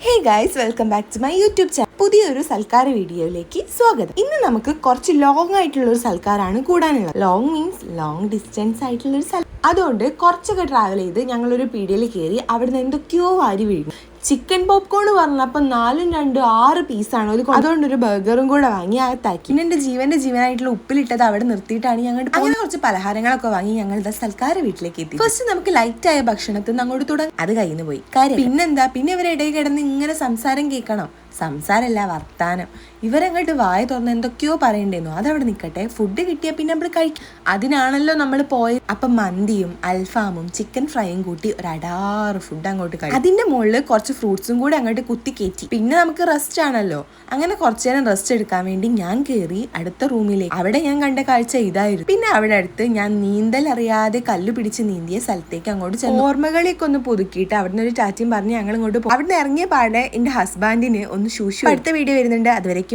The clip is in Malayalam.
Hey guys, welcome back to my YouTube channel. പുതിയൊരു സൽക്കാര വീഡിയോയിലേക്ക് സ്വാഗതം. ഇന്ന് നമുക്ക് കുറച്ച് ലോങ് ആയിട്ടുള്ള ഒരു സൽക്കാരാണ് കൂടാനുള്ളത്. ലോങ് മീൻസ് ലോങ് ഡിസ്റ്റൻസ് ആയിട്ടുള്ള ഒരു അതുകൊണ്ട് കുറച്ചൊക്കെ ട്രാവൽ ചെയ്ത് ഞങ്ങളൊരു പീടികയിൽ കയറി അവിടുന്ന് എന്തൊക്കെയോ വാരി വീഴും. ചിക്കൻ പോപ്കോൺ പറഞ്ഞപ്പോൾ 4, 2, 6 പീസാണ്. അതുകൊണ്ടൊരു ബർഗറും കൂടെ വാങ്ങി അകത്താക്കി. പിന്നെ എൻ്റെ ജീവനായിട്ടുള്ള ഉപ്പിലിട്ടത് അവിടെ നിർത്തിയിട്ടാണ് ഞങ്ങൾ അങ്ങനെ കുറച്ച് പലഹാരങ്ങളൊക്കെ വാങ്ങി ഞങ്ങൾ സൽക്കാര വീട്ടിലേക്ക് എത്തി. ഫസ്റ്റ് നമുക്ക് ലൈറ്റ് ആയ ഭക്ഷണത്തിൽ നിന്ന് അങ്ങോട്ട് തുടങ്ങി അത് കയ്യിൽ നിന്ന് പോയി കാര്യം. പിന്നെന്താ, പിന്നെ ഇവരെ ഇടയിൽ കിടന്ന് ഇങ്ങനെ സംസാരം കേൾക്കണം. സംസാരമല്ല, വർത്താനം. ഇവരങ്ങോട്ട് വായ തുറന്ന് എന്തൊക്കെയോ പറയണ്ടേന്നു. അതവിടെ നിൽക്കട്ടെ, ഫുഡ് കിട്ടിയാൽ പിന്നെ നമ്മൾ കഴിക്കും. അതിനാണല്ലോ നമ്മൾ പോയത്. അപ്പം മന്തിയും അൽഫാമും ചിക്കൻ ഫ്രൈയും കൂട്ടി ഒരു അടാറ് ഫുഡ് അങ്ങോട്ട് കഴിക്കും. അതിന്റെ മുകളിൽ കുറച്ച് ഫ്രൂട്ട്സും കൂടി അങ്ങോട്ട് കുത്തി കയറ്റി. പിന്നെ നമുക്ക് റെസ്റ്റ് ആണല്ലോ. അങ്ങനെ കുറച്ചു നേരം റെസ്റ്റ് എടുക്കാൻ വേണ്ടി ഞാൻ കയറി അടുത്ത റൂമിലേക്ക്. അവിടെ ഞാൻ കണ്ട കാഴ്ച ഇതായിരുന്നു. പിന്നെ അവിടെ അടുത്ത് ഞാൻ നീന്തൽ അറിയാതെ കല്ല് പിടിച്ച് നീന്തിയ സ്ഥലത്തേക്ക് അങ്ങോട്ട് ചെന്നു. ഓർമ്മകളേക്ക് ഒന്ന് പുതുക്കിയിട്ട് അവിടുന്ന് ഒരു ടാറ്റയും പറഞ്ഞ് ഞങ്ങൾ ഇങ്ങോട്ട് പോകും. അവിടുന്ന് ഇറങ്ങിയ പാടെ എന്റെ ഹസ്ബൻഡിന് ഒന്ന് ശൂശു. അടുത്ത വീഡിയോ വരുന്നുണ്ട്. അതുവരേക്കും